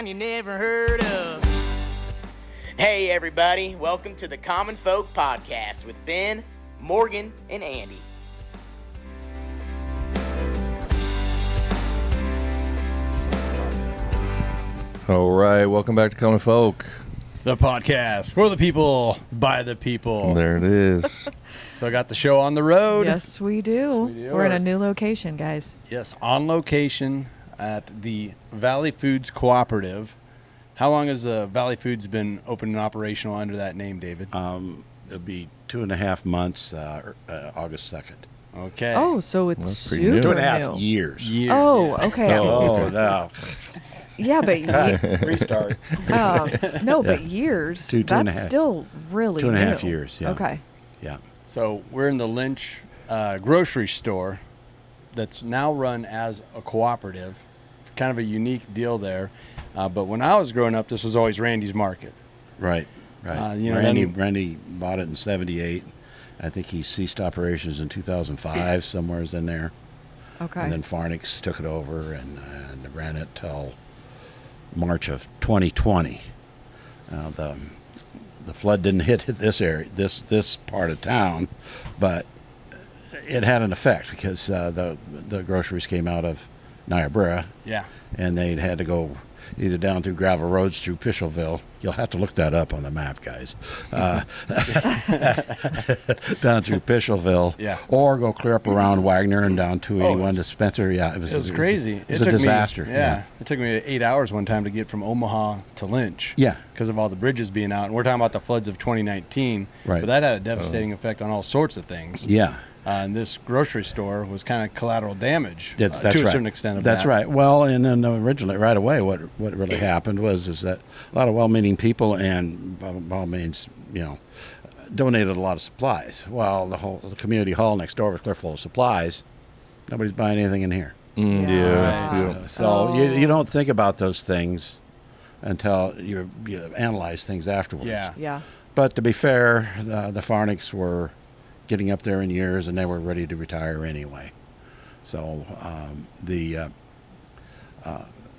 you never heard of. Hey everybody, welcome to the Common Folk Podcast with Ben, Morgan, and Andy. All right, welcome back to Common Folk. The podcast for the people, by the people. There it is. So I got the show on the road. Yes, we do. We're in a new location, guys. Yes, on location at the Valley Foods Cooperative. How long has Valley Foods been open and operational under that name, David? It'll be 2.5 months, August 2nd. Okay. Oh, so it's That's pretty super new. 2.5 new. years. Oh, okay. Oh, no. Yeah, but Restart. no, but years. Two and a That's half. still really 2.5 new. years, yeah. Okay. Yeah. So we're in the Lynch grocery store that's now run as a cooperative. Kind of a unique deal there. But when I was growing up, this was always Randy's Market. Right. Randy bought it in 78. I think he ceased operations in 2005, somewhere's in there. Okay. And then Farnick's took it over and ran it till March of 2020. The flood didn't hit this area, this part of town, but it had an effect because the groceries came out of Niobrara. Yeah. And they'd had to go either down through gravel roads through Pisheville. You'll have to look that up on the map, guys. Down through Pisheville. Yeah. Or go clear up around Wagner and down 281 to Spencer. Yeah, It was crazy. It was a disaster. Yeah. It took me 8 hours one time to get from Omaha to Lynch. Yeah. Because of all the bridges being out. And we're talking about the floods of 2019. Right. But that had a devastating effect on all sorts of things. Yeah. And this grocery store was kind of collateral damage That's to a right. certain extent of That's that. right. Well, and then originally, right away, what really happened is that a lot of well-meaning people and, by all means, donated a lot of supplies. Well, the community hall next door was clear full of supplies. Nobody's buying anything in here. Yeah. So you don't think about those things until you analyze things afterwards. Yeah. Yeah. But to be fair, the Farnicks were getting up there in years, and they were ready to retire anyway. So the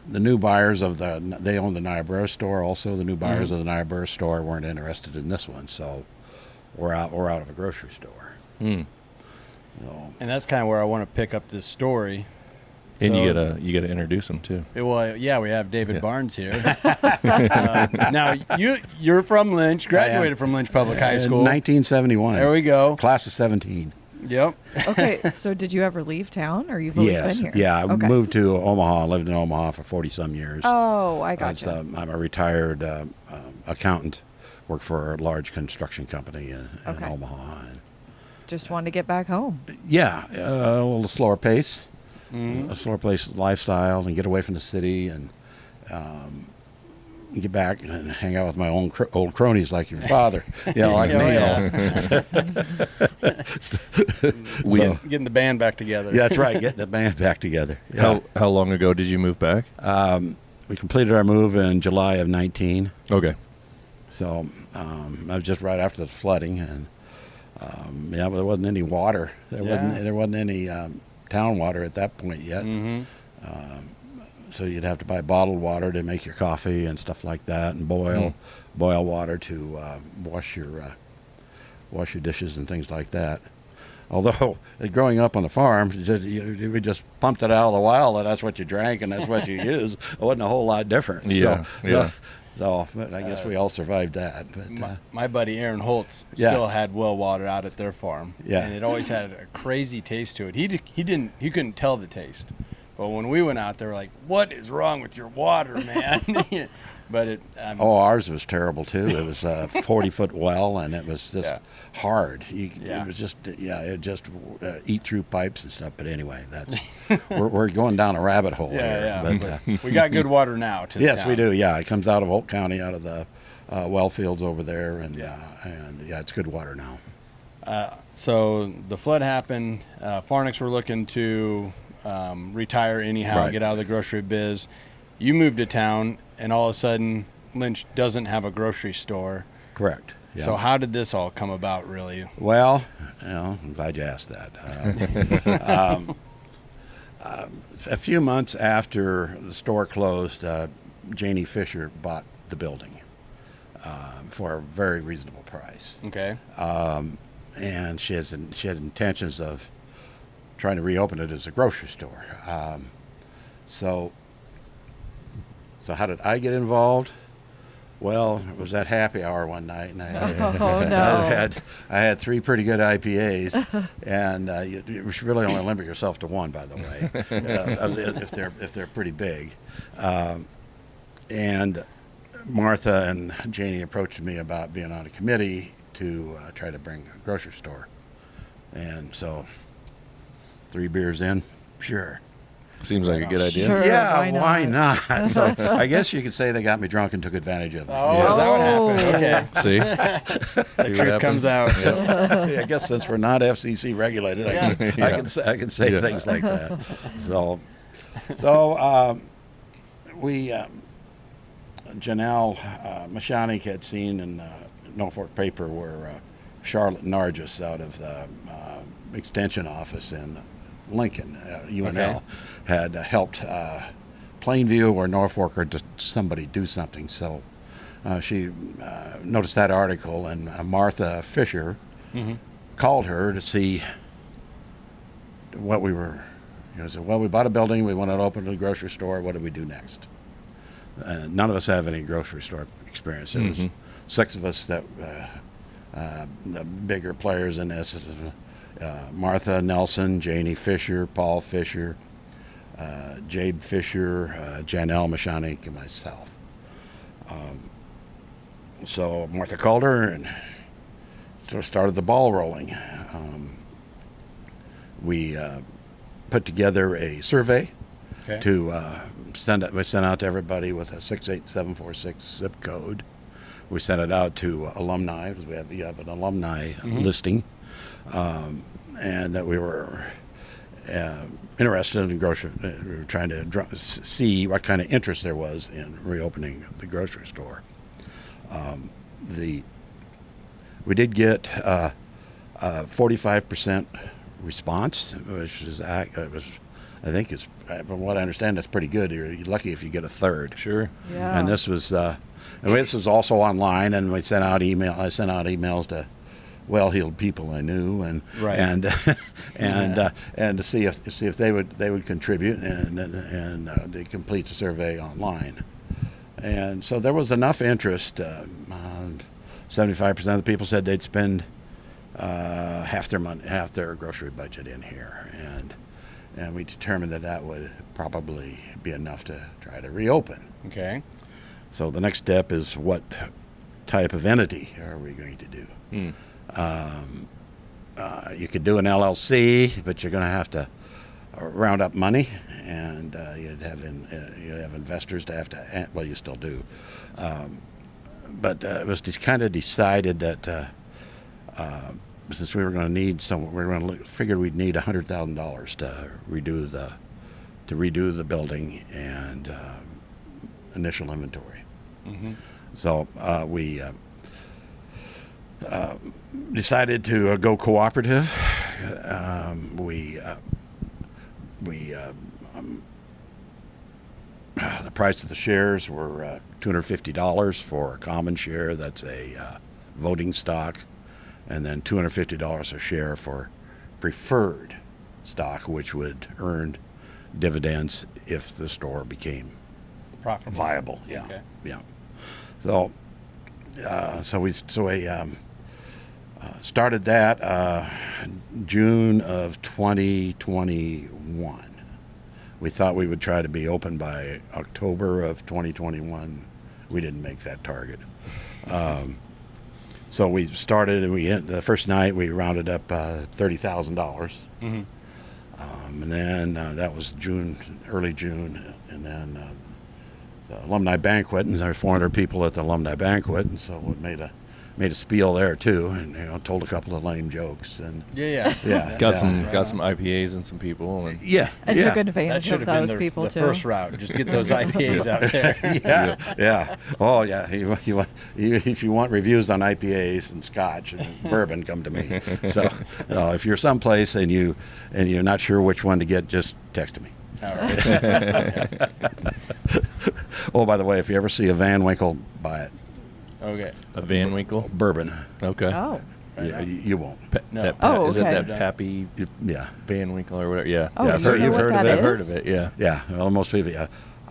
new buyers they own the Niobrara store also. The new buyers of the Niobrara store weren't interested in this one, so we're out of a grocery store. Mm. So, And that's kind of where I want to pick up this story. And So- you gotta introduce them too. Well, yeah, we have David Yeah. Barnes here. Now, you're from Lynch, graduated from Lynch Public High School. 1971. There we go. Class of 17. Yep. Okay, so did you ever leave town, or you've always Yes. been here? Yeah, I Okay. moved to Omaha. Lived in Omaha for 40-some years. Oh, I got you. I'm a retired accountant. Worked for a large construction company in Okay. Omaha. And Just wanted to get back home. yeah, a little slower pace, a slower pace lifestyle, and get away from the city and get back and hang out with my own old cronies like your father. Like me. Getting the band back together. Yeah, that's right. Getting the band back together. Yeah. How long ago did you move back? We completed our move in July of 19. Okay. So I was just right after the flooding, and but there wasn't any water. There wasn't any town water at that point yet. Mm-hmm. So you'd have to buy bottled water to make your coffee and stuff like that, and boil water to wash your dishes and things like that. Although growing up on the farm, we just pumped it out of the well, and that's what you drank and that's what you used. It wasn't a whole lot different. Yeah. But I guess we all survived that. But My buddy Aaron Holtz Yeah. still had well water out at their farm. Yeah. And it always had a crazy taste to it. He couldn't tell the taste. But when we went out, they were like, "What is wrong with your water, man?" But ours was terrible too. It was a 40-foot well, and it was just hard. It was just eat through pipes and stuff. But anyway, that's we're going down a rabbit hole here. But we got good water now. Yes, we do. Yeah, it comes out of Holt County, out of the well fields over there, and it's good water now. So the flood happened. Farnicks were looking to retire anyhow, Right. get out of the grocery biz. You moved to town, and all of a sudden, Lynch doesn't have a grocery store. Correct. Yeah. So how did this all come about, really? Well, I'm glad you asked that. A few months after the store closed, Janie Fisher bought the building for a very reasonable price. Okay. And she had intentions of trying to reopen it as a grocery store. So how did I get involved? Well, it was at happy hour one night, and I had 3 pretty good IPAs, and you should really only limit yourself to one, by the way, if they're pretty big. And Martha and Janie approached me about being on a committee to try to bring a grocery store, and so 3 beers in, sure. Seems like a good idea. Sure, Yeah, why not? why not? So I guess you could say they got me drunk and took advantage of me. Oh, is that what happened? Okay. See? The truth comes out. I guess since we're not FCC regulated, I can say things like that. So we Janelle Mashanik had seen in Norfolk paper where Charlotte Nargis out of the extension office in Lincoln, UNL, had helped Plainview or Norfolk or just somebody do something. So she noticed that article, and Martha Fisher called her to see what we were. Said, well, we bought a building, we want to open a grocery store. What do we do next? None of us have any grocery store experience. There was 6 of us that the bigger players in this. Martha Nelson, Janie Fisher, Paul Fisher, Jabe Fisher, Janelle Mashanik, and myself. So Martha called her and started the ball rolling. We put together a survey to send out to everybody with a 68746 zip code. We sent it out to alumni, because you have an alumni listing. And that we were interested in grocery. We were trying to see what kind of interest there was in reopening the grocery store. We did get 45% response, which is I think it's, from what I understand, that's pretty good. You're lucky if you get a third. Sure. Yeah. And this was also online, and I sent out emails to well-heeled people I knew, and to see if they would contribute and to complete the survey online. And so there was enough interest. 75% of the people said they'd spend half their grocery budget in here, and we determined that would probably be enough to try to reopen. Okay. So the next step is, what type of entity are we going to do? You could do an LLC, but you're going to have to round up money, and you'd have investors to have to. Well, you still do, but it was just kind of decided that since we were going to need figured we'd need $100,000 to redo the building and initial inventory. So we decided to go cooperative. The price of the shares were $250 for a common share. That's a voting stock, and then $250 a share for preferred stock, which would earn dividends if the store became Profitable. viable. Yeah, Okay. yeah. So we started that June of 2021. We thought we would try to be open by October of 2021. We didn't make that target. So we started, and the first night we rounded up $30,000. And then that was early June, and then the alumni banquet, and there were 400 people at the alumni banquet, and so we made a spiel there too, and told a couple of lame jokes, and Got some IPAs and some people, and And took That advantage should of have been those people the too. first route. Just get those IPAs out there. yeah. Oh yeah. If you want reviews on IPAs and Scotch and bourbon, come to me. So if you're someplace and you're not sure which one to get, just text me. All right. Oh, by the way, if you ever see a Van Winkle, buy it. Okay. A Van Winkle. Bourbon. Okay. Oh. Yeah, you won't. No. Oh, Is it okay. that Pappy Yeah. Van Winkle or whatever? Yeah. Oh, Yeah, you so know you've what heard of that it? I've heard is? of it. Yeah. Yeah. Well, most people. Yeah.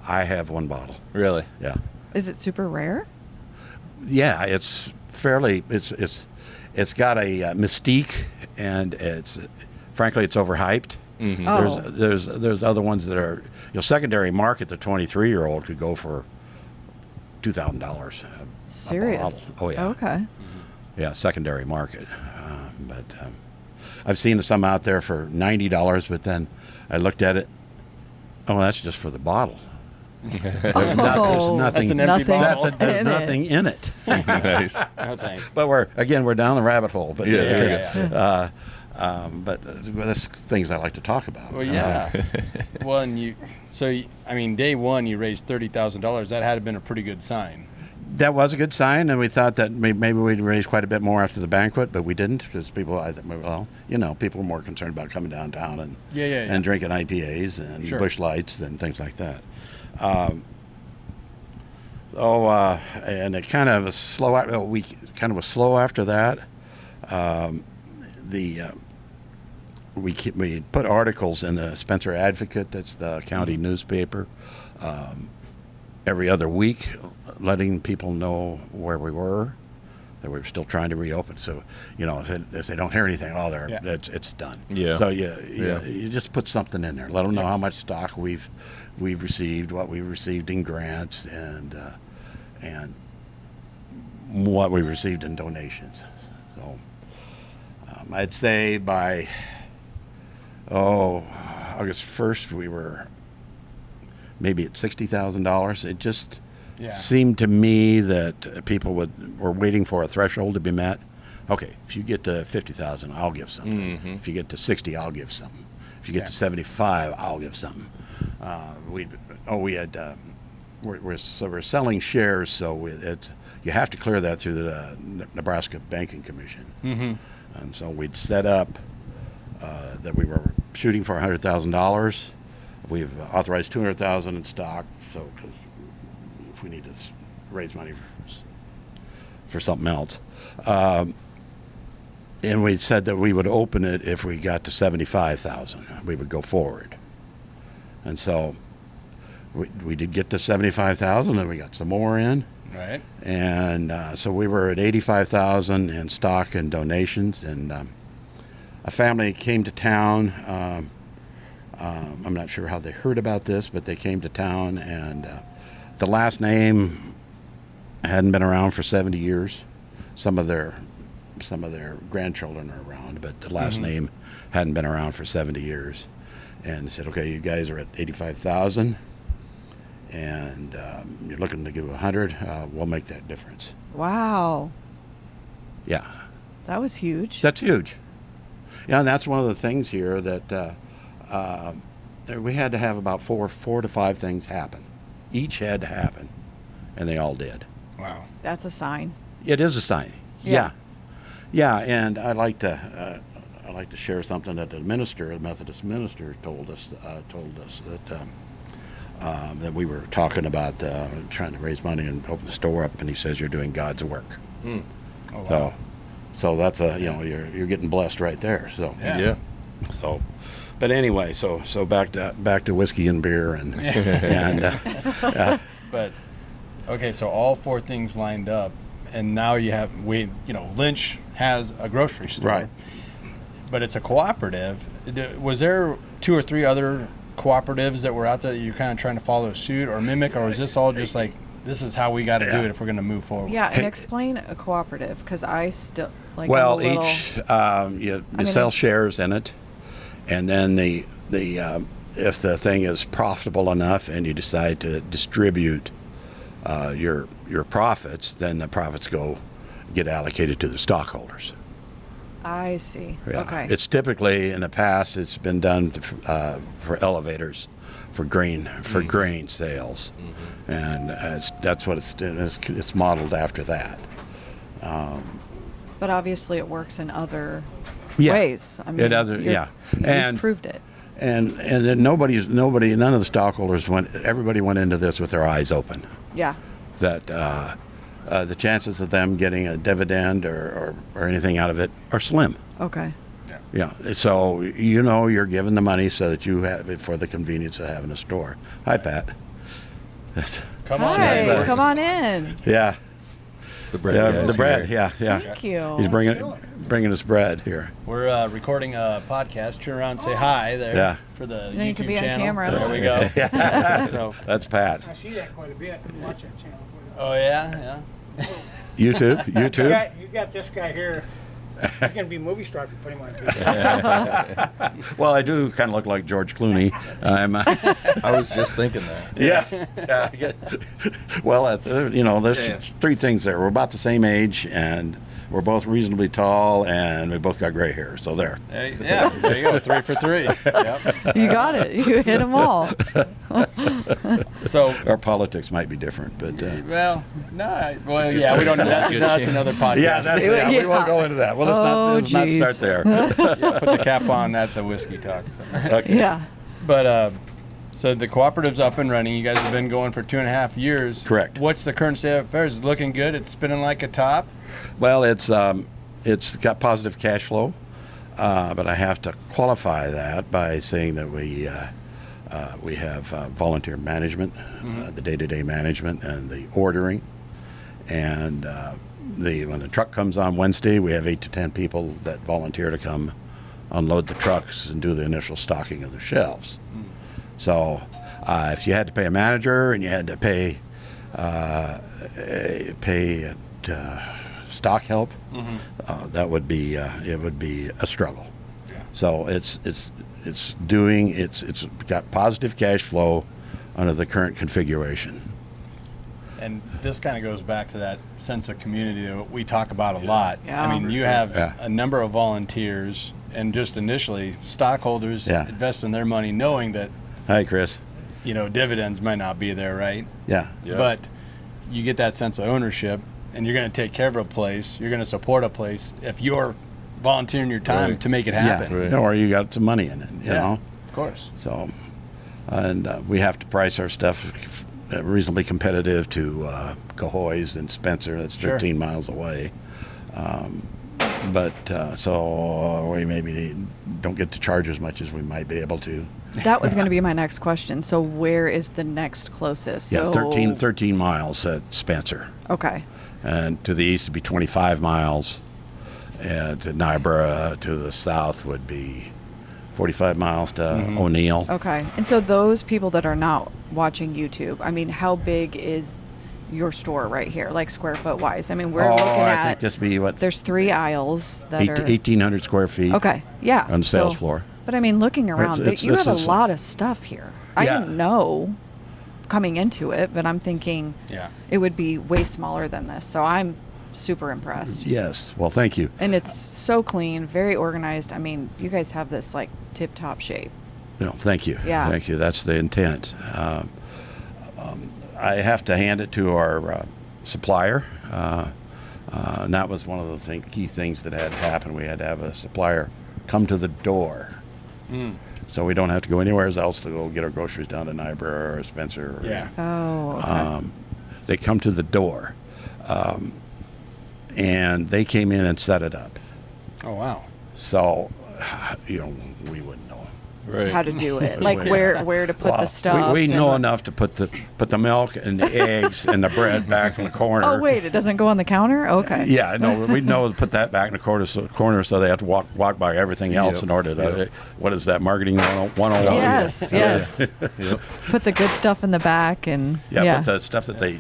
I have one bottle. Really? Yeah. Is it super rare? Yeah. It's fairly. It's got a mystique, and frankly, it's overhyped. Mm-hmm. Oh. There's other ones that are secondary market. The 23-year-old could go for $2,000. Serious? Oh yeah. Okay. Yeah, secondary market. But I've seen some out there for $90, but then I looked at it. Oh, that's just for the bottle. There's nothing. That's an empty bottle. There's nothing in it. Nice. No thanks. But we're down the rabbit hole. But Yeah. but that's things I like to talk about. Well, yeah. Well, and day one you raised $30,000. That had been a pretty good sign. That was a good sign, and we thought that maybe we'd raise quite a bit more after the banquet, but we didn't because people, people were more concerned about coming downtown and and drinking IPAs and Busch Lights and things like that. And it kind of was slow. We kind of was slow after that. We put articles in the Spencer Advocate, that's the county newspaper, every other week, letting people know where we were, that we were still trying to reopen. So, if they don't hear anything, it's done. Yeah. So you just put something in there. Let them know how much stock we've received, what we received in grants, and what we received in donations. So I'd say by August 1st we were maybe at $60,000. It just seemed to me that people were waiting for a threshold to be met. Okay, if you get to 50,000, I'll give something. Mm-hmm. If you get to 60, I'll give something. If you get to 75, I'll give something. We're selling shares, so you have to clear that through the Nebraska Banking Commission. Mm-hmm. And so we'd set up that we were shooting for $100,000. We've authorized $200,000 in stock, so if we need to raise money for something else. And we said that we would open it if we got to $75,000. We would go forward. And so we did get to $75,000, and we got some more in. Right. And so we were at $85,000 in stock and donations. And a family came to town. I'm not sure how they heard about this, but they came to town, and the last name hadn't been around for 70 years. Some of their grandchildren are around, but the last name hadn't been around for 70 years. And they said, okay, you guys are at 85,000, and you're looking to give 100. We'll make that difference. Wow. Yeah. That was huge. That's huge. Yeah, and that's one of the things here that we had to have about four to five things happen. Each had to happen, and they all did. Wow. That's a sign. It is a sign. Yeah. Yeah, and I'd like to share something that the Methodist minister told us that we were talking about trying to raise money and open the store up, and he says you're doing God's work. Mm. Oh, wow. So that's you're getting blessed right there. So Yeah. So, but anyway, so back to whiskey and beer and But okay, so all four things lined up, and now Lynch has a grocery store, Right. But it's a cooperative. Was there two or three other cooperatives that were out there that you're kind of trying to follow suit or mimic, or is this all just like this is how we got to do it if we're going to move forward? Yeah, and explain a cooperative, because I still like. Well, I'm a little, each you sell shares in it, and then the if the thing is profitable enough and you decide to distribute your profits, then the profits get allocated to the stockholders. I see. Yeah. Okay. It's typically in the past it's been done for elevators, for grain sales, and that's what it's modeled after that. But obviously, it works in other Yeah. ways. I mean, And you've proved it. And then none of the stockholders everybody went into this with their eyes open. Yeah. That the chances of them getting a dividend or anything out of it are slim. Okay. Yeah. So you're given the money so that you have it for the convenience of having a store. Hi, Pat. Come on Hi, in. come on in. Yeah. The bread. Yeah, guys the bread. here. Yeah. Thank you. He's bringing us bread here. We're recording a podcast. Turn around and say hi there. Yeah. For the You need to YouTube be on channel. camera. There we go. So, That's Pat. I see that quite a bit. I watch that channel. oh yeah. YouTube. You got this guy here. He's going to be a movie star if you put him on TV. Well, I do kind of look like George Clooney. I was just thinking that. Yeah. Well, there's three things there. We're about the same age, and we're both reasonably tall, and we both got gray hair. So there. Yeah. There you go. 3 for 3. Yep. You got it. You hit them all. So. Our politics might be different, but Well, no. Well, yeah. We don't. That's another podcast. we won't go into that. Well, let's not start there. Yeah, put the cap on at the whiskey talk. So. Okay. Yeah. But so the cooperative's up and running. You guys have been going for 2.5 years. Correct. What's the current state of affairs? Is it looking good? It's spinning like a top. Well, it's got positive cash flow, but I have to qualify that by saying that we have volunteer management, the day-to-day management, and the ordering, and when the truck comes on Wednesday, we have 8 to 10 people that volunteer to come unload the trucks and do the initial stocking of the shelves. So, if you had to pay a manager and you had to pay stock help, that would be it would be a struggle. Yeah. So it's got positive cash flow under the current configuration. And this kind of goes back to that sense of community that we talk about a lot. Yeah. I mean, you have a number of volunteers, and just initially, stockholders invest in their money knowing that, Hi, Chris. Dividends might not be there, right? Yeah. But you get that sense of ownership, and you're going to take care of a place. You're going to support a place if you're volunteering your time to make it happen. Yeah. Or you got some money in it, you know? Of course. So, and we have to price our stuff reasonably competitive to Cahoy's and Spencer. That's 13 miles away. So we maybe don't get to charge as much as we might be able to. That was going to be my next question. So where is the next closest? Yeah, So, 13 miles at Spencer. Okay. And to the east would be 25 miles. And to Niobrara, to the south would be 45 miles to O'Neill. Okay. And so those people that are not watching YouTube, I mean, how big is your store right here, like square foot wise? I mean, we're looking I at, think this be what, there's 3 aisles that are 1,800 square feet. Okay. Yeah. On the sales floor. But I mean, looking around, you have a lot of stuff here. I didn't know coming into it, but I'm thinking it would be way smaller than this. So I'm super impressed. Yes. Well, thank you. And it's so clean, very organized. I mean, you guys have this like tip-top shape. Thank you. Yeah. Thank you. That's the intent. I have to hand it to our supplier. And that was one of the key things that had to happen. We had to have a supplier come to the door. So we don't have to go anywhere else to go get our groceries down to Niobrara or Spencer. Oh, okay. They come to the door. And they came in and set it up. Oh, wow. So, we wouldn't know. Right. How to do it, like where to put the stuff. We and know enough to put the milk and the eggs and the bread back in the corner. Oh wait, it doesn't go on the counter? Okay. Yeah, no, we know to put that back in the corner so they have to walk by everything else in order to. What is that, marketing 101? Yes, yes. Put the good stuff in the back and but the stuff that they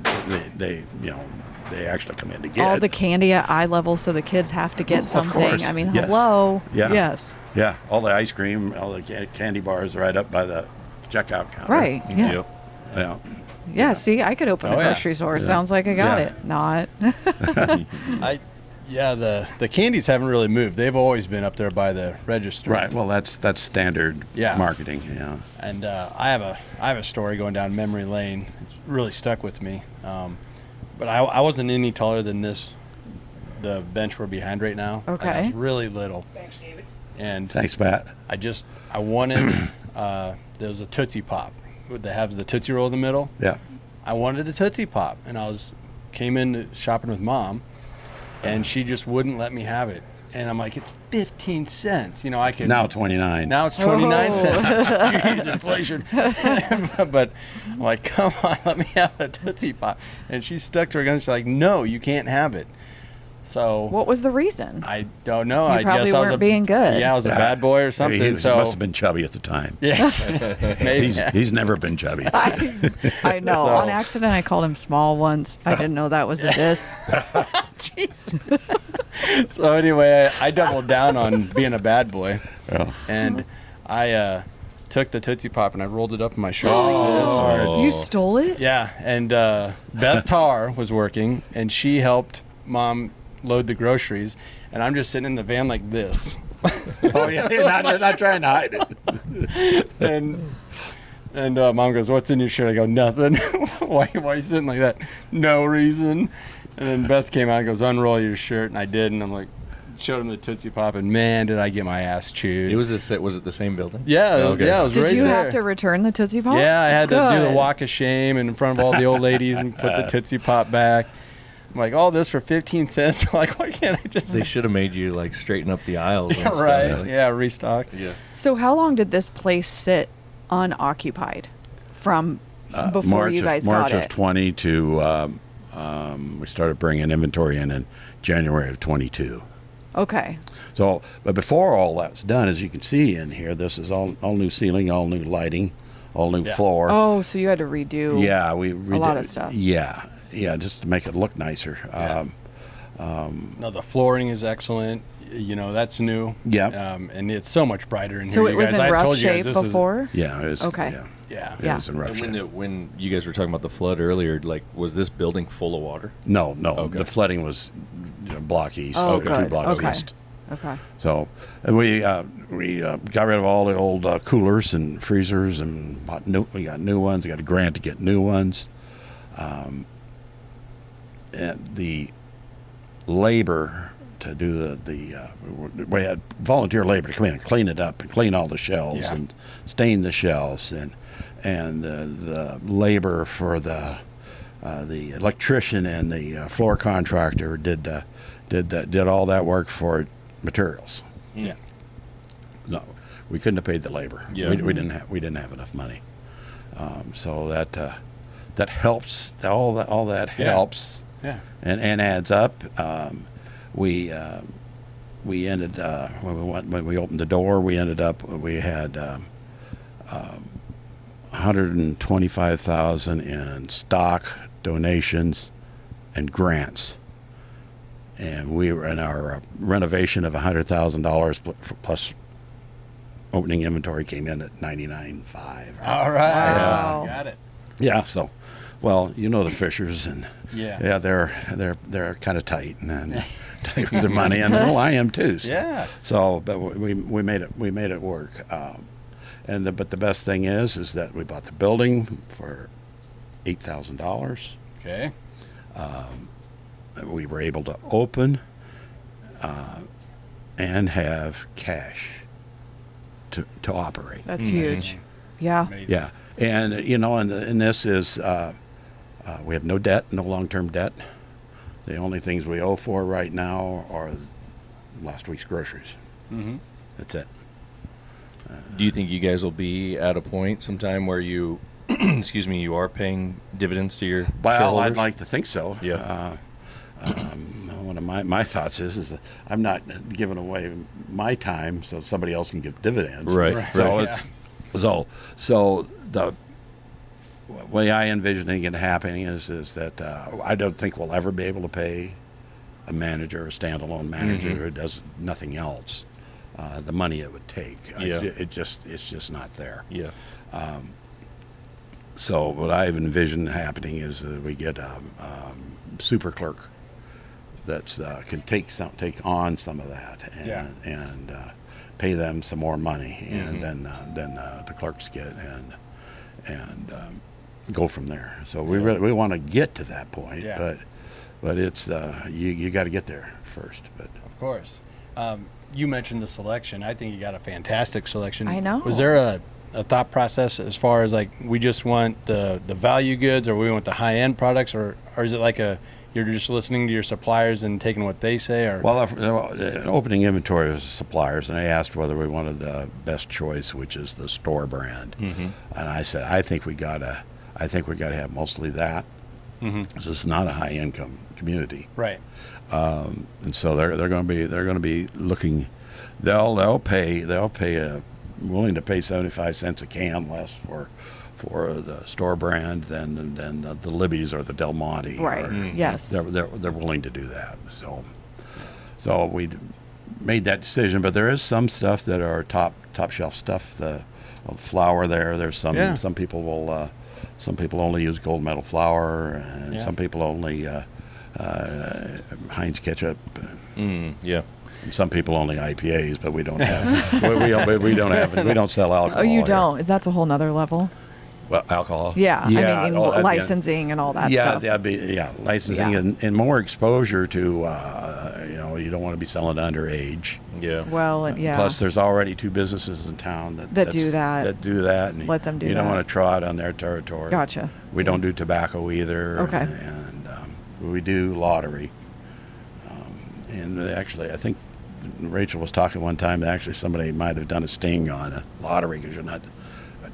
actually come in to get. all the candy at eye level, so the kids have to get something. Of course. I mean, Yes. hello. Yeah. Yes. Yeah, all the ice cream, all the candy bars right up by the checkout counter. Right. Yeah. Yep. Yeah. Yeah. See, I could open a grocery store. Sounds like I got it. Not. The candies haven't really moved. They've always been up there by the register. Right. Well, that's standard marketing. Yeah. And I have a story going down memory lane. It's really stuck with me. But I wasn't any taller than the bench we're behind right now. Okay. I was really little. Thanks, David. And Thanks, Pat. I wanted There's a Tootsie Pop that has the Tootsie Roll in the middle. Yeah. I wanted a Tootsie Pop, and came in shopping with Mom, and she just wouldn't let me have it. And I'm like, it's 15 cents. You know, I can Now 29. Now it's 29 cents. Jeez, inflation. But I'm like, come on, let me have a Tootsie Pop. And she stuck to her guns. She's like, no, you can't have it. So What was the reason? I don't know. You I probably guess I was weren't being good. Yeah, I was a bad boy or something. He so must have been chubby at the time. yeah, maybe. He's never been chubby. I know. So- On accident, I called him small once. I didn't know that was a diss. Jeez. So anyway, I doubled down on being a bad boy, Yeah. and I took the Tootsie Pop and I rolled it up in my shirt like this. Oh. You stole it? Yeah, and Beth Tarr was working, and she helped Mom load the groceries, and I'm just sitting in the van like this. Oh yeah, you're not trying to hide it. And Mom goes, "What's in your shirt?" I go, "Nothing." Why are you sitting like that? No reason. And then Beth came out and goes, "Unroll your shirt," and I did, and I'm like, showed him the Tootsie Pop, and man, did I get my ass chewed. Was it the same building? Yeah, Okay. yeah, it was Did right you there. have to return the Tootsie Pop? Yeah, I had to do the Good. walk of shame in front of all the old ladies and put the Tootsie Pop back. I'm like, all this for 15 cents? I'm like, why can't I just... They should have made you like straighten up the aisles. And stuff. right, Like, yeah, restock. Yeah. So how long did this place sit unoccupied from before March you guys March got of it? 20 to we started bringing inventory in January of 22. Okay. So, but before all that's done, as you can see in here, this is all new ceiling, all new lighting, all new floor. Oh, so you had to redo. Yeah, we a lot of stuff. Yeah, just to make it look nicer. Yeah. No, the flooring is excellent. You know, that's new. Yeah. And it's so much brighter in So here. it was you guys. in I rough told you guys shape this is- before? Yeah, it was. Okay. Yeah, Yeah. it Yeah. was in rough And shape. when you guys were talking about the flood earlier, like, was this building full of water? No, Okay. the flooding was block east, Oh, 2 good. blocks Okay. east. Okay. So, and we got rid of all the old coolers and freezers and we got new ones. We got a grant to get new ones. And the labor to do we had volunteer labor to come in and clean it up and clean all the shelves Yeah. and stain the shelves and the labor for the electrician and the floor contractor did all that work for materials. Yeah. No, we couldn't have paid the labor. Yeah. We didn't have enough money. So that helps. All that helps. Yeah. And adds up. We ended when we opened the door. We ended up we had $125,000 in stock, donations, and grants. And we were in our renovation of $100,000 plus opening inventory came in at $99,500. All right. Wow. Got it. Yeah. So, well, you know the Fishers, and Yeah. they're kind of tight and tight with their money, and well, I am too. So. Yeah. So, but we made it work. But the best thing is that we bought the building for $8,000. Okay. We were able to open and have cash to operate. That's huge. Yeah. Amazing. Yeah, and and this is we have no debt, no long-term debt. The only things we owe for right now are last week's groceries. Mm-hmm. That's it. Do you think you guys will be at a point sometime where you, excuse me, you are paying dividends to your Well, shareholders? I'd like to think so. Yeah. One of my thoughts is that I'm not giving away my time so somebody else can give dividends. Right. So Right. it's so the way I envision it happening is that I don't think we'll ever be able to pay a manager, a standalone manager who does nothing else, the money it would take. Yeah. It's just not there. Yeah. So what I've envisioned happening is that we get a super clerk that's can take on some of that and pay them some more money, and then the clerks get and go from there. So we want to get to that point, but it's you got to get there first. But Of course. You mentioned the selection. I think you got a fantastic selection. I know. Was there a a thought process as far as like we just want the value goods, or we want the high end products, or is it like you're just listening to your suppliers and taking what they say? Or Well, opening inventory was the suppliers, and they asked whether we wanted the best choice, which is the store brand. And I said, I think we gotta have mostly that. This is not a high income community, right? And so they're going to be looking. They'll pay willing to pay 75 cents a can less for the store brand than the Libby's or the Del Monte. Right. Yes. They're willing to do that. So we made that decision. But there is some stuff that are top shelf stuff. The flour there's some people will some people only use gold medal flour, and some people only Heinz ketchup. Yeah. And some people only IPAs, but we don't have. we don't sell alcohol. Oh, you here. don't? That's a whole nother level. Well, alcohol. Yeah. I mean, that'd be licensing and all that stuff. That'd be licensing and more exposure to you don't want to be selling underage. Yeah. Well, yeah. Plus, there's already 2 businesses in town that do that. That do that. And let them do that. You don't want to trot on their territory. Gotcha. We don't do tobacco either. Okay. And we do lottery. And actually, I think Rachel was talking one time that actually somebody might have done a sting on a lottery because you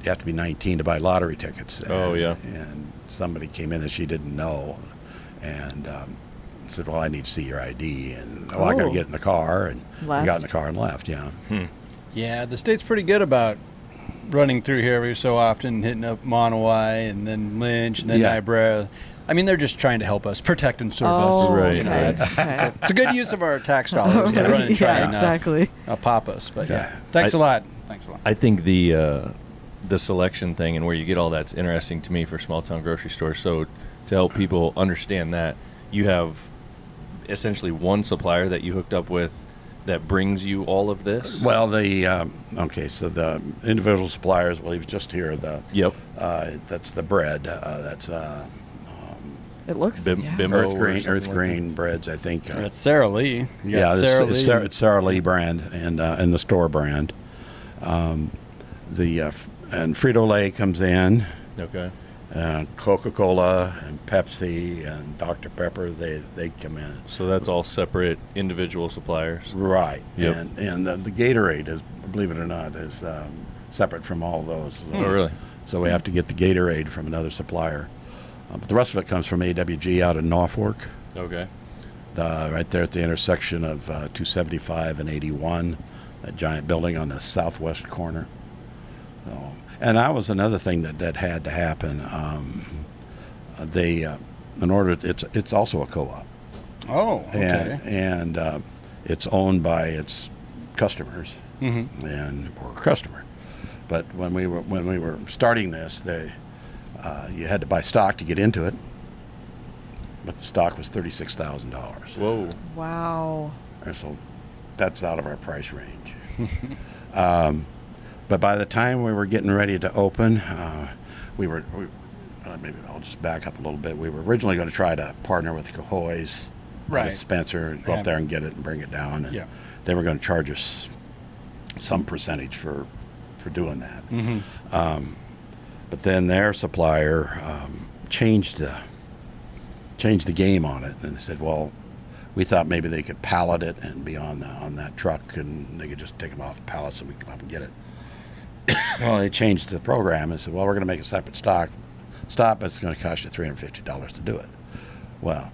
have to be 19 to buy lottery tickets. And somebody came in that she didn't know and said, well, I need to see your ID. And I got to get in the car. And we got in the car and left, Yeah, the state's pretty good about running through here every so often, hitting up Monowai and then Lynch and then Niobrara. I mean, they're just trying to help us, protect and serve us. Right. Okay. It's a good use of our tax dollars to run and try exactly. and pop us. But thanks a lot. I think the selection thing and where you get all that's interesting to me for small town grocery stores. So to help people understand that, you have essentially one supplier that you hooked up with that brings you all of this. Well, so the individual suppliers, well, he was just here. That's the bread. That's it looks Bimbo Earth Grain breads, I think. It's Sara Lee. It's Sara Lee brand and the store brand. And Frito-Lay comes in. Okay. Coca-Cola and Pepsi and Dr. Pepper, they come in. So that's all separate individual suppliers. Right. Yep. And the Gatorade is, believe it or not, is separate from all those. Oh, really? So we have to get the Gatorade from another supplier. But the rest of it comes from AWG out in Norfolk. Okay. Right there at the intersection of 275 and 81, that giant building on the southwest corner. And that was another thing that had to happen. It's also a co-op. Oh, okay. And it's owned by its customers, and we're a customer. But when we were starting this, you had to buy stock to get into it. But the stock was $36,000. Whoa! Wow. And so that's out of our price range. But by the time we were getting ready to open, maybe I'll just back up a little bit. We were originally going to try to partner with Cahoy's, right? Spencer, and go up there and get it and bring it down. And they were going to charge us some percentage for doing that. But then their supplier changed the game on it and said, well, we thought maybe they could pallet it and be on that truck and they could just take them off the pallets and we could come up and get it. Well, they changed the program and said, well, we're going to make a separate stop, but it's going to cost you $350 to do it. Well,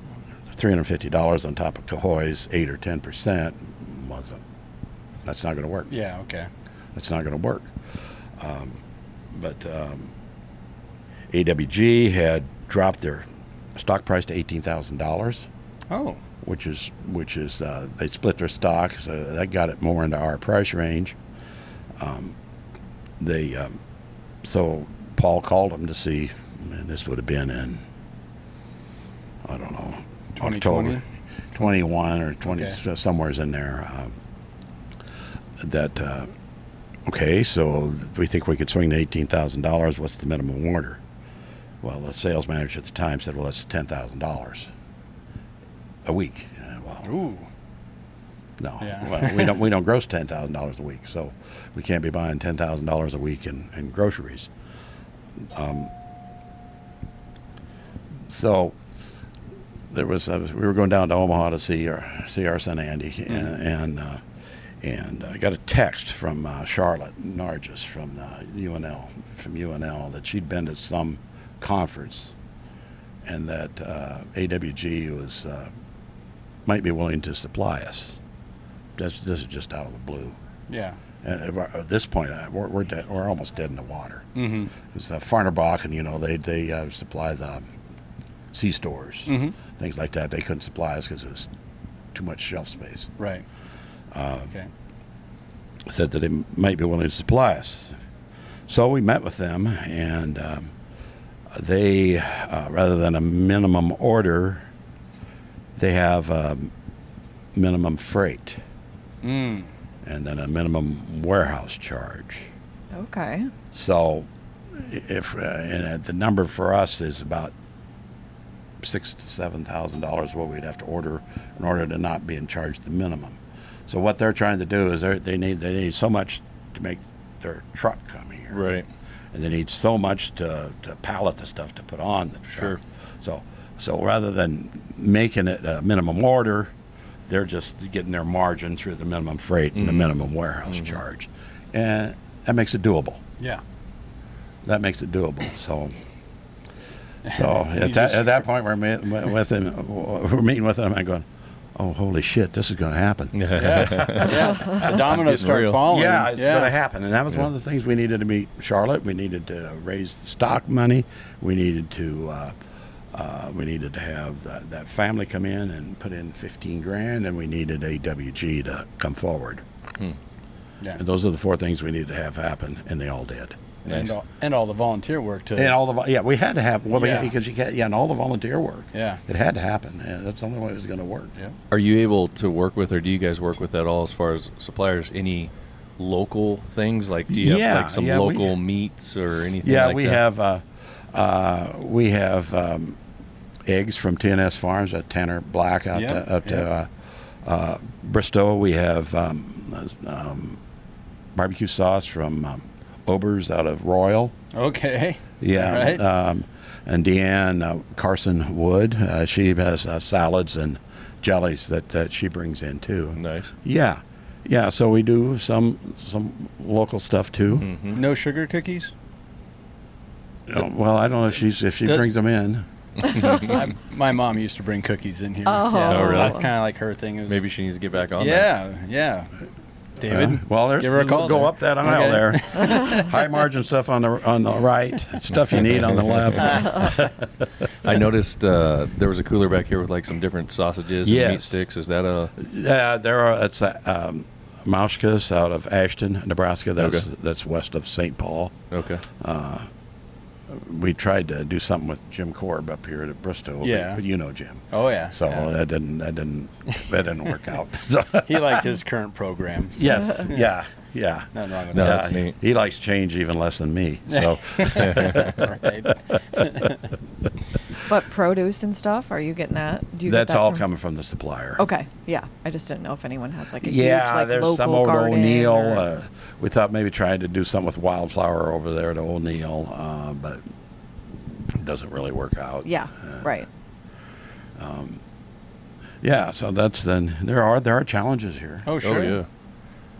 $350 on top of Cahoy's 8 or 10% that's not going to work. Yeah, okay. That's not going to work. But AWG had dropped their stock price to $18,000. Oh. Which is they split their stock, so that got it more into our price range. So Paul called them to see, and this would have been in, I don't know, 2020? October 21 or 20, somewhere's in there. Okay, so we think we could swing to $18,000. What's the minimum order? Well, the sales manager at the time said, well, that's $10,000 a week. Well, ooh. No, Yeah. well, we don't gross $10,000 a week, so we can't be buying $10,000 a week in groceries. So there was we were going down to Omaha to see our son Andy, and I got a text from Charlotte Nargis from UNL that she'd been to some conference, and that AWG was might be willing to supply us. This is just out of the blue. Yeah. And at this point, we're dead. We're almost dead in the water. Mm-hmm. It's Farnerbach, and they supply the C-stores, things like that. They couldn't supply us because it was too much shelf space. Right. Okay. Said that they might be willing to supply us. So we met with them, and they, rather than a minimum order, they have minimum freight. And then a minimum warehouse charge. Okay. So, if the number for us is about $6,000 to $7,000, what we'd have to order in order to not be in charge the minimum. So what they're trying to do is they need so much to make their truck come here, Right. and they need so much to pallet the stuff to put on the truck. Sure. So rather than making it a minimum order, they're just getting their margin through the minimum freight and the minimum warehouse charge. And that makes it doable. Yeah. That makes it doable. So at that point, we're meeting with him. And I'm going, oh, holy shit, this is going to happen. The dominoes start real. falling. Yeah, it's going to happen. And that was one of the things we needed to meet Charlotte. We needed to raise the stock money. We needed to have that family come in and put in $15,000, and we needed AWG to come forward. Yeah. And those are the four things we needed to have happen, and they all did. Nice. And all the volunteer work too. And all the we had to have Yeah. because you can't and all the volunteer work. Yeah. It had to happen. And that's the only way it was going to work. Yeah. Are you able to work with, or do you guys work with at all as far as suppliers, any local things? Like, do you have like some local meats or anything like that? We have eggs from TNS Farms at Tanner Black out to Bristow. We have barbecue sauce from Ober's out of Royal. Okay. Yeah. Right. And Deanne Carson Wood, she has salads and jellies that she brings in too. Nice. Yeah. Yeah, so we do some local stuff too. No sugar cookies? Well, I don't know if she brings them in. My mom used to bring cookies in here. Oh. Oh, really? That's kind of like her thing. Maybe she needs to get back on that. Yeah. David, Well, give her a call. go there. up that aisle there. High margin stuff on the right, stuff you need on the left. I noticed there was a cooler back here with like some different sausages and meat sticks. Is that a... It's Mauschkas out of Ashton, Nebraska. That's west of St. Paul. Okay. We tried to do something with Jim Korb up here at Bristow. Yeah. But you know Jim. Oh yeah. So that didn't work out. So. He liked his current program. So. Yes. Yeah. Nothing wrong with No, that. that's neat. He likes change even less than me. So Right. But produce and stuff, are you getting that? Do you that's get that all from- coming from the supplier. Okay, yeah. I just didn't know if anyone has like a Yeah, huge like there's local some over to garden. O'Neill. or- We thought maybe trying to do something with wildflower over there to O'Neill, but it doesn't really work out. yeah, right. Yeah, so that's then there are challenges here. Oh sure. Oh, yeah.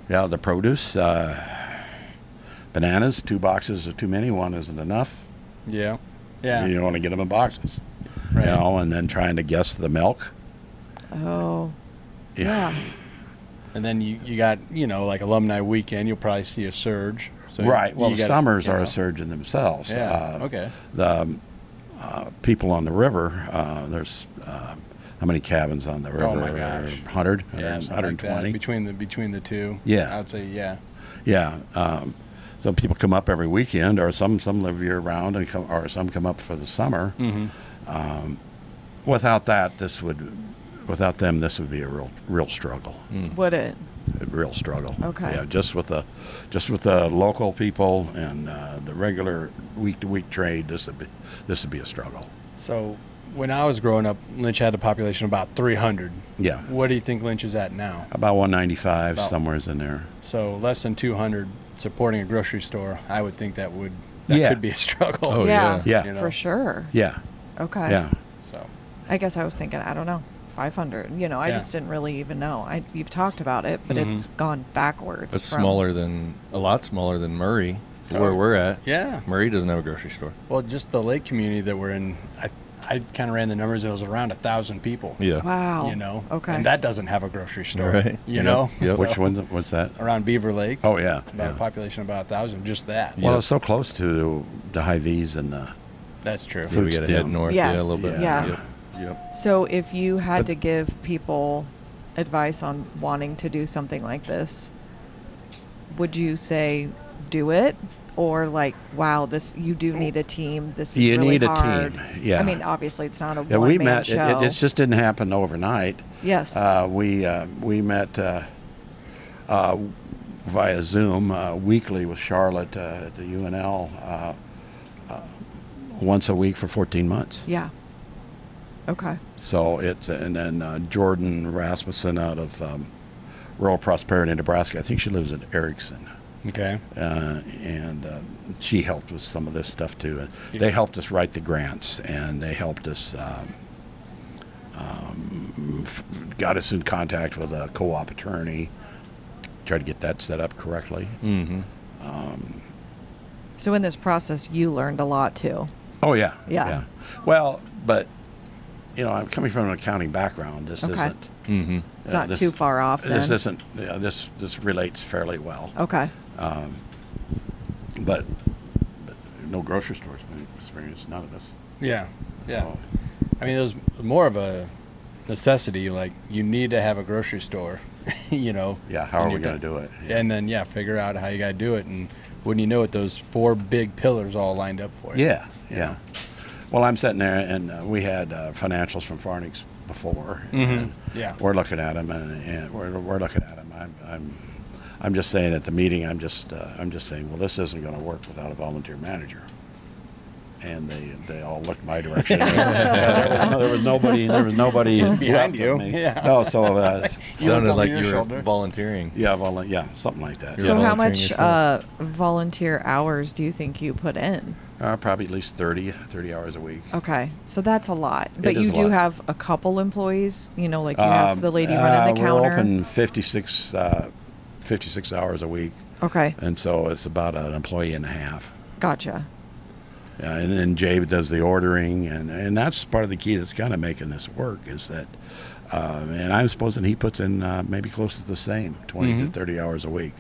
Yeah, the produce, bananas, 2 boxes are too many. One isn't enough. Yeah. Yeah. You don't want to get them in boxes. Right. You know, and then trying to guess the milk. Oh, yeah. And then you got like alumni weekend. You'll probably see a surge. So Right. Well, you the gotta, summers you are know. a surge in themselves. Yeah. Okay. The people on the river, there's how many cabins on the river? Oh my gosh. 100? Yeah. something like that. 120? Between the two. Yeah. I would say yeah. Yeah. Some people come up every weekend, or some live year round, or some come up for the summer. Mm-hmm. Without them, this would be a real struggle. Would it? A real struggle. Okay. Yeah, just with the local people and the regular week to week trade, this would be a struggle. So when I was growing up, Lynch had a population of about 300. Yeah. What do you think Lynch is at now? About 195, somewhere's in there. So less than 200 supporting a grocery store. I would think that Yeah. could be a struggle. Oh, Yeah, yeah. You know? for sure. Yeah. Okay. Yeah. So I guess I was thinking, I don't know, 500. You know, I Yeah. just didn't really even know. You've talked about it, but it's gone backwards. It's from- a lot smaller than Murray, where we're at. yeah. Murray doesn't have a grocery store. Well, just the lake community that we're in, I kind of ran the numbers. It was around 1,000 people. Yeah. Wow. You know. Okay. And that doesn't have a grocery store. Right. You Yep. know. Yep. Which one's what's that? Around Beaver Lake. Oh, yeah. About yeah. a population of about 1,000. Just that. Yeah. Well, it's so close to the Hy-Vees and the That's true. Yeah, we got to head down. north. Yes. Yeah, a little bit. Yeah. Yep. Yep. So if you had to give people advice on wanting to do something like this, would you say do it? Or like, wow, this you do need a team. This is You really need a hard. team, yeah. I mean, obviously, it's not a Yeah, one we man met. show. It just didn't happen overnight. Yes. We met via Zoom weekly with Charlotte at the UNL once a week for 14 months. Yeah. Okay. So and then Jordan Rasmussen out of Rural Prosperity, Nebraska. I think she lives in Erickson. Okay. And she helped with some of this stuff too. They helped us write the grants, and they helped us, got us in contact with a co-op attorney, tried to get that set up correctly. Mm-hmm. So in this process, you learned a lot too. Oh yeah, Yeah. Well, but I'm coming from an accounting background. This Okay. isn't. Mm-hmm. It's not too far off then. This isn't. This relates fairly well. Okay. But no grocery store experience. None of us. Yeah. Yeah. So, I mean, it was more of a necessity. Like, you need to have a grocery store, yeah. How are and we you're going to done. do it? Yeah. And then, figure out how you got to do it. And wouldn't you know it, those 4 big pillars all lined up for you. Yeah, yeah. Well, I'm sitting there, and we had financials from Farnix before. And Yeah. we're looking at them, and we're looking at them. I'm just saying at the meeting, I'm just saying, well, this isn't going to work without a volunteer manager. And they all looked my direction. There was nobody Behind left you. of me. Yeah. No, so Sounded over like your you were shoulder. volunteering. yeah, something like that. You're So how volunteering much yourself. volunteer hours do you think you put in? Probably at least 30 hours a week. Okay, so that's a lot. But is you a do lot. have a couple employees, like you have the lady running the We're counter. open 56 hours a week, Okay, and so it's about an employee and a half. gotcha. And then Jay does the ordering, and that's part of the key that's kind of making this work is that, and I'm supposing he puts in maybe close to the same, 20 to 30 hours a week.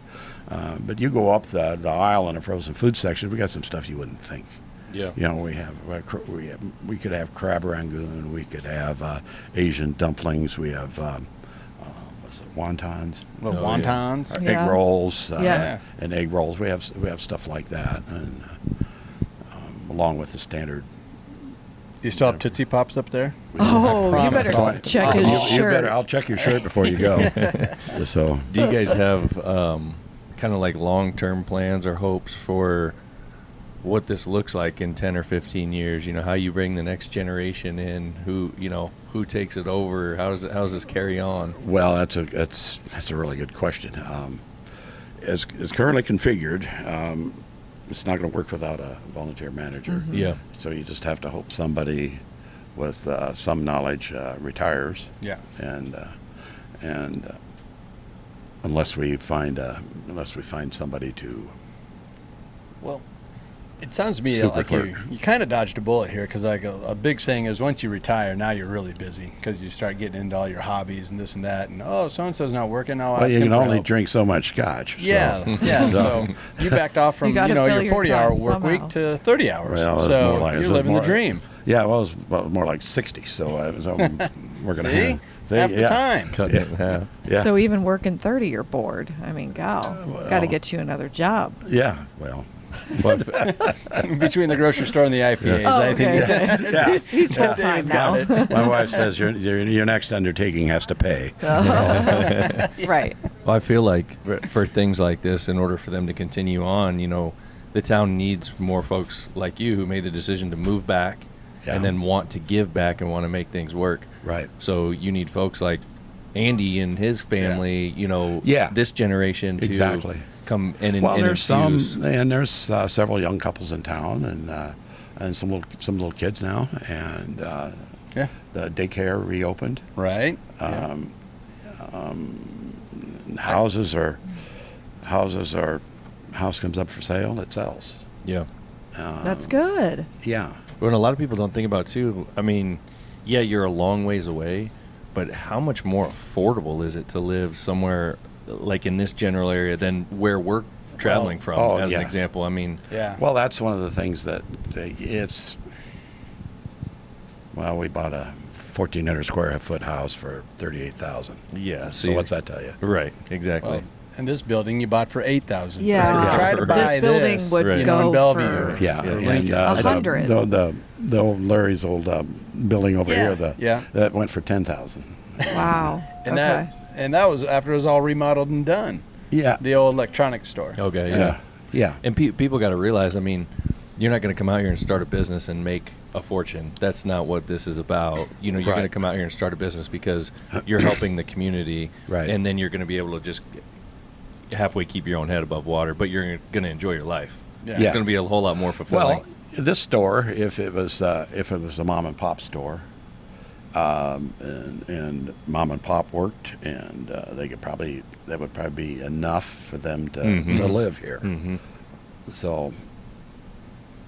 But you go up the aisle in a frozen food section, we got some stuff you wouldn't think. Yeah. We could have crab rangoon, we could have Asian dumplings, we have wontons, Little Oh, yeah. wontons. Yeah. egg rolls, Yeah. and egg rolls. We have stuff like that, and along with the standard. You still have Tootsie Pops up there? Oh, you promise better I'll- check his You shirt. better. I'll check your shirt before you go. So Do you guys have kind of like long-term plans or hopes for what this looks like in 10 or 15 years? How you bring the next generation in, who takes it over? How does this carry on? well, that's a really good question. As currently configured, it's not going to work without a volunteer manager. Yeah. So you just have to hope somebody with some knowledge retires. Yeah. And unless we find somebody to. Well, it sounds to me Super like clerk. you kind of dodged a bullet here, because like a big saying is once you retire, now you're really busy because you start getting into all your hobbies and this and that, and so-and-so's not working. I'll Well, ask you him can for only help. drink so much scotch. So. Yeah. So you backed off from You gotta fill your your 40-hour time work somehow. week to 30 hours. Well, it's so more like you're living the dream. Yeah, well, it was more like 60. So we're gonna See? Half the time. Cut it in half. Yeah. So even working 30, you're bored. I mean, gal, got to get you another job. Yeah. Well. Between the grocery store and the IPAs, Oh, I think. okay. Yeah. He's full time David's now. got My wife says your next undertaking has to pay. Right. Well, I feel like for things like this, in order for them to continue on, the town needs more folks like you who made the decision to move back Yeah. and then want to give back and want to make things work. Right. So you need folks like Andy and his family, Yeah. this generation to Exactly. come in and Well, and there's infuse. there's several young couples in town, and some little kids now, and Yeah. the daycare reopened. Right. House comes up for sale, it sells. Yeah. That's good. Yeah. What a lot of people don't think about too, I mean, yeah, you're a long ways away, but how much more affordable is it to live somewhere like in this general area than where we're traveling from, as an yeah. example? I mean, Yeah. Well, that's one of the things that we bought a 1,400 square foot house for $38,000. yeah. So what's that tell you? Right, exactly. Well, and this building you bought for $8,000. Yeah. You tried to buy This building would Right. go in Bellevue. for Yeah, Yeah, and 100. the old Larry's old building over here, Yeah. that went for $10,000. wow. And okay. that was after it was all remodeled and done. Yeah, The old electronics store. Okay, yeah. And people got to realize, I mean, you're not going to come out here and start a business and make a fortune. That's not what this is about. You're going to Right. come out here and start a business because you're helping the community, Right. and then you're going to be able to just halfway keep your own head above water, but you're going to enjoy your life. Yeah. It's going to be a whole lot more fulfilling. Well, this store, if it was a mom and pop store, and mom and pop worked, and that would probably be enough for them to live here. Mm-hmm. So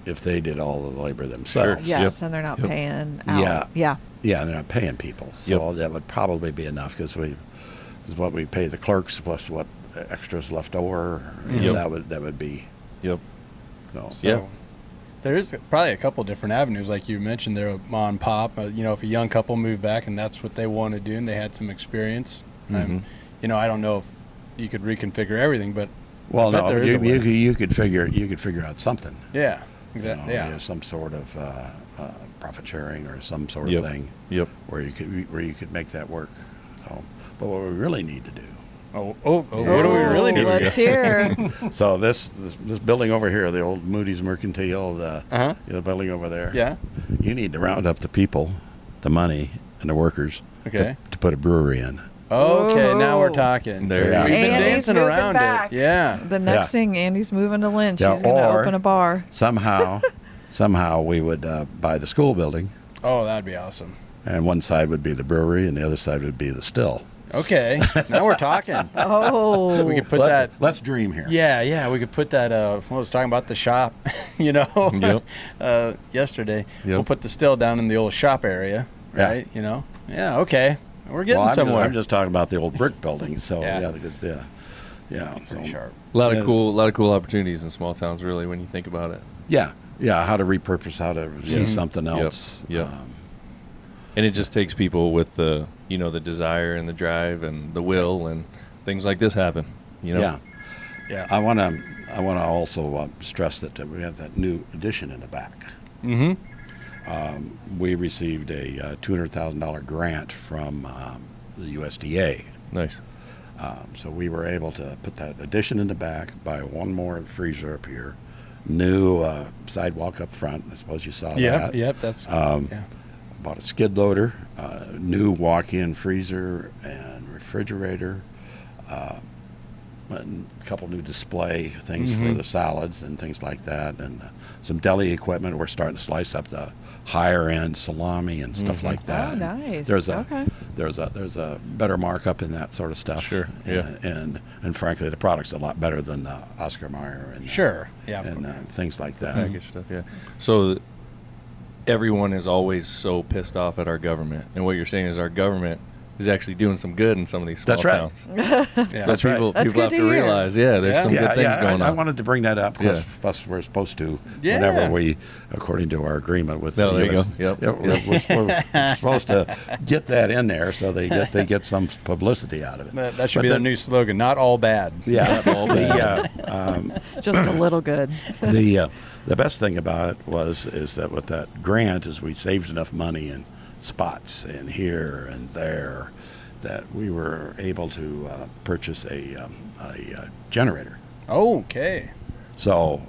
if they did all the labor themselves, Yes, and they're not Yep. paying out. Yeah. they're not paying people. So that would probably be enough because is what we pay the clerks plus what extras left over. Yep. That would be. Yep. So. So Yeah. There's probably a couple different avenues, like you mentioned there, mom and pop. If a young couple moved back and that's what they want to do, and they had some experience, I don't know if you could reconfigure everything, but Well, I bet no, there is a way. you could figure out something. Yeah, exactly. You know, some sort of profit sharing or some sort Yep. of thing Yep. where you could make that work. So, but what we really need to do. What do we really need? Let's hear. So this building over here, the old Moody's Mercantile, the building over there. Yeah. You need to round up the people, the money, and the workers. Okay. To put a brewery in. Okay, now we're Whoa. talking. There you We've go. been Andy's dancing moving around back. it. Yeah. The next Yeah. thing, Andy's moving to Lynch. Yeah, He's going to or- open a bar. Somehow we would buy the school building, Oh, that'd be awesome. and one side would be the brewery, and the other side would be the still. Okay, now we're talking. Oh. We could put that. Let's dream here. Yeah, we could put that. I was talking about the shop, Yep. yesterday. Yep. We'll put the still down in the old shop area, Yeah. right? Yeah, okay. We're getting Well, somewhere. I'm just talking about the old brick building. So Yeah. because pretty sharp. A lot of cool opportunities in small towns, really, when you think about it. Yeah, how to repurpose, how to see something Yep. else. Yep. And it just takes people with the desire and the drive and the will, and things like this happen. Yeah. Yeah. I want to also stress that we have that new addition in the back. Mm-hmm. We received a $200,000 grant from the USDA. Nice. So we were able to put that addition in the back, buy one more freezer up here, new sidewalk up front. I suppose you saw that. Yep. That's. Bought a skid loader, new walk-in freezer and refrigerator, and a couple new display things for the salads and things like that, and some deli equipment. We're starting to slice up the higher-end salami and stuff like that. Oh, nice. There's Okay. there's a better markup in that sort of stuff. Sure, yeah. And frankly, the product's a lot better than Oscar Mayer and Sure. Yeah. and things like that. Package stuff, yeah. So everyone is always so pissed off at our government, and what you're saying is our government is actually doing some good in some of these small That's right. towns. Yeah. That's right. People That's people good have to to hear. realize, there's some good things going I on. wanted to bring that up Yeah. because plus we're supposed to, Yeah. whenever we, according to our agreement with No, the there you US, go. Yep. we're supposed to get that in there so they get some publicity out of it. That should But be the new slogan. Not all bad. Yeah, Just a little good. the best thing about it is that with that grant is we saved enough money in spots and here and there that we were able to purchase a generator. Okay. So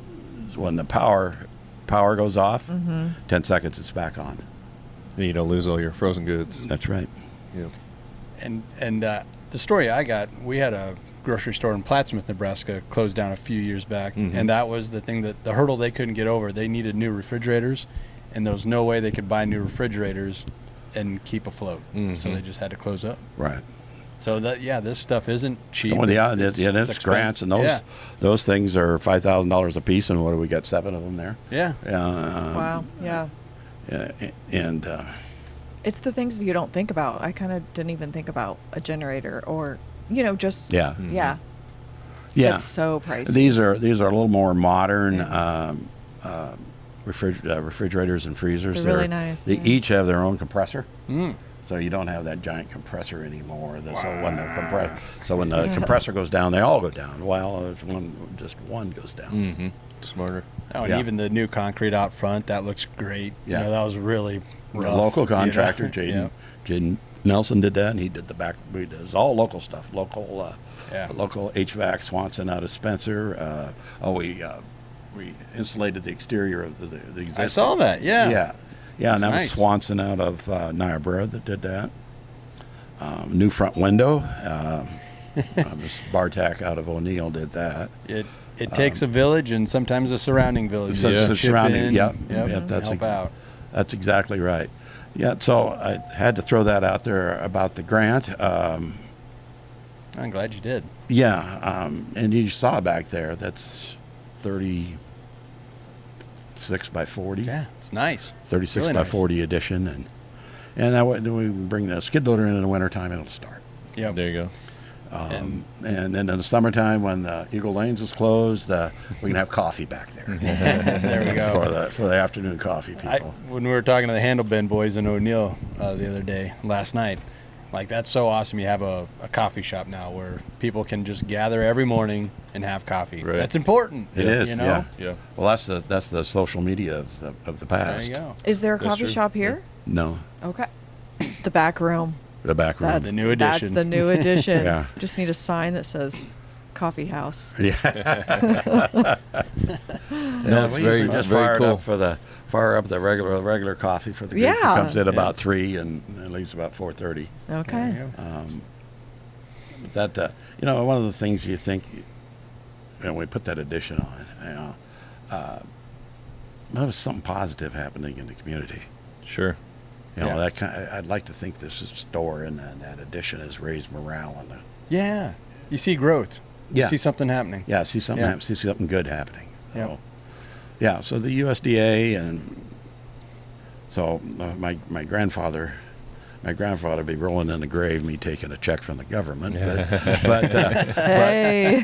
when the power power goes off, 10 seconds it's back on. You don't lose all your frozen goods. That's right. Yep. And the story I got, we had a grocery store in Plattsmouth, Nebraska, closed down a few years back, and that was the thing, that the hurdle they couldn't get over. They needed new refrigerators, and there was no way they could buy new refrigerators and keep afloat. So they just had to close up. Right. So this stuff isn't cheap. Well, it's grants, and those things are $5,000 a piece, and what do we got? 7 of them there. Yeah. Wow. Yeah. And It's the things you don't think about. I kind of didn't even think about a generator or, just. Yeah. Yeah. yeah, It's so pricey. these are a little more modern refrigerators and freezers. They're really nice, They yeah. each have their own compressor. So you don't have that giant compressor anymore. So when the compressor goes down, they all go down. Well, just one goes down. Smarter. Oh, and Yeah. even the new concrete out front, that looks great. Yeah. That was really A rough, local contractor, Yeah. Jaden Nelson did that, and he did the back. He does all local stuff. Local HVAC, Swanson out of Spencer. We insulated the exterior of the existing. I saw that. Yeah. Yeah, and that was nice. Swanson out of Niobrara that did that. New front window. This Bartak out of O'Neill did that. It takes a village and sometimes a surrounding village. So to the chip surrounding, in, yep, and help out. That's exactly right. Yeah, so I had to throw that out there about the grant. I'm glad you did. Yeah, and you saw back there, that's 36 by 40. Yeah, it's nice. 36 Really by nice. 40 edition. And that way, we bring the skid loader in the wintertime, it'll start. Yeah. There you go. And then in the summertime, when Eagle Lanes is closed, we can have coffee back there. There we go. for the afternoon coffee people. When we were talking to the Handle Bin boys in O'Neill the other day, last night, that's so awesome. You have a coffee shop now where people can just gather every morning and have coffee. Right. That's important. It is, Yeah. Well, that's the social media of the past. There you go. Is there a That's coffee true. shop here? No, Okay. The back room. the back room. The new That's edition. the new edition. Yeah. Just need a sign that says coffee house. Yeah, it's we very- usually just very fire cool. it up fire up the regular coffee for the group. Yeah. It comes in about 3 and leaves about 4:30. Okay. But that one of the things you think, we put that addition on, there was something positive happening in the community. Sure. I'd like to think this store and that addition has raised morale in the. Yeah. You see growth. Yeah. You see something happening. Yeah, see something Yeah. see something good happening. Yeah. So the USDA my grandfather would be rolling in the grave me taking a check from the government, Hey.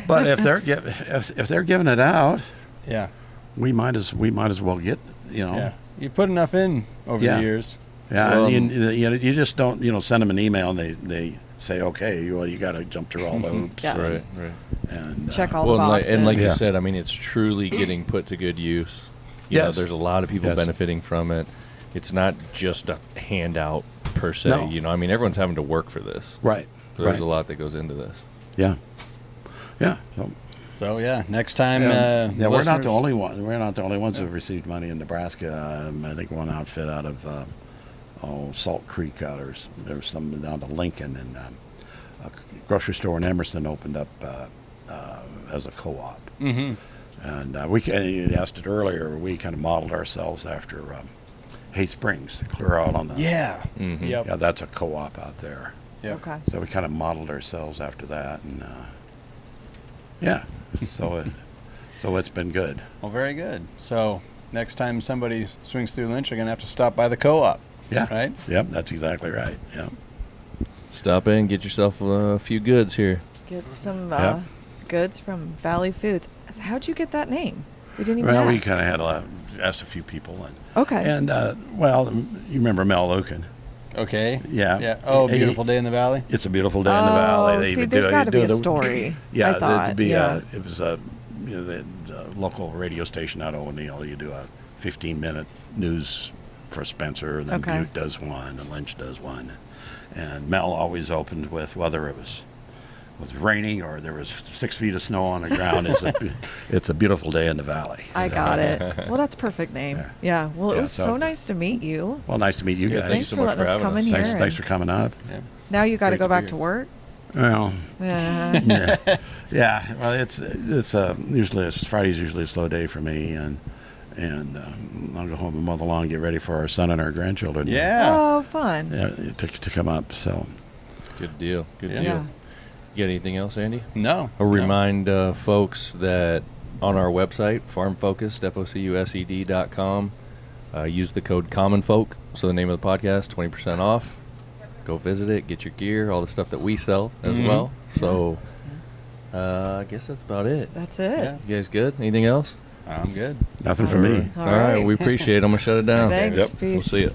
but if they're giving it out, Yeah. we might as well get Yeah. You put enough in over Yeah. the years. Yeah, Well, and you just don't send them an email and they say okay, you got to jump through all the hoops. Yes. Right. And Check all Well, the and boxes. like Yeah. you said, I mean, it's truly getting put to good use. Yes. There's a lot of people Yes. benefiting from it. It's not just a handout per se. No. I mean, everyone's having to work for this. right. So there's right. a lot that goes into this. Yeah. So next time. We're not listeners- the only one. We're not the only ones who've received money in Nebraska. I think one outfit out of Salt Creek there was some down to Lincoln, and a grocery store in Emerson opened up as a co-op. Mm-hmm. And you asked it earlier. We kind of modeled ourselves after Hay Springs, clear out on the. Yeah. Mhm. Yep. Yeah, that's a co-op out there. Yep. Okay. So we kind of modeled ourselves after that, and so it's been good. Well, very good. So next time somebody swings through Lynch, they're gonna have to stop by the co-op. Yeah. Right. Yep, that's exactly right. Yeah. Stop in, get yourself a few goods here. Get some Yep. goods from Valley Foods. So how'd you get that name? We didn't even Well, we ask. kind of had asked a few people, Okay. and you remember Mel Lucan? Okay. Yeah. Yeah. Oh, He- beautiful day in the valley. It's a beautiful day in the valley. They see, even there's got to be a the- story. Yeah, I thought. it'd be yeah. it was the local radio station out of O'Neill. You do a 15-minute news for Spencer, and then Okay. Butte does one, and Lynch does one, and Mel always opened with whether it was was raining or there was 6 feet of snow on the ground, it's a beautiful day in the valley. I So, got it. Well, that's perfect name. Yeah. Yeah. Well, it Yeah, was so nice to meet you. Well, nice to meet you Yeah, guys. Thanks so for much letting for us having come us. in here. Thanks for coming up. Now you got to Great go to back be to here. work. Well, Yeah. yeah. Well, it's usually Friday's usually a slow day for me, and I'll go home and mow the lawn, get ready for our son and our grandchildren. Oh, fun. Yeah, to come up. So Good deal. Good Yeah. deal. Yeah. You got anything else, Andy? No. I'll remind folks that on our website, farmfocused, FOCUSED.com, use the code CommonFolk, so the name of the podcast, 20% off. Go visit it, get your gear, all the stuff that we sell as well. So I guess that's about it. That's it. Yeah. You guys good? Anything else? I'm good. nothing for me. All All right. right. We appreciate it. I'm going to shut it down. Thanks. Yep. Peace. We'll see you.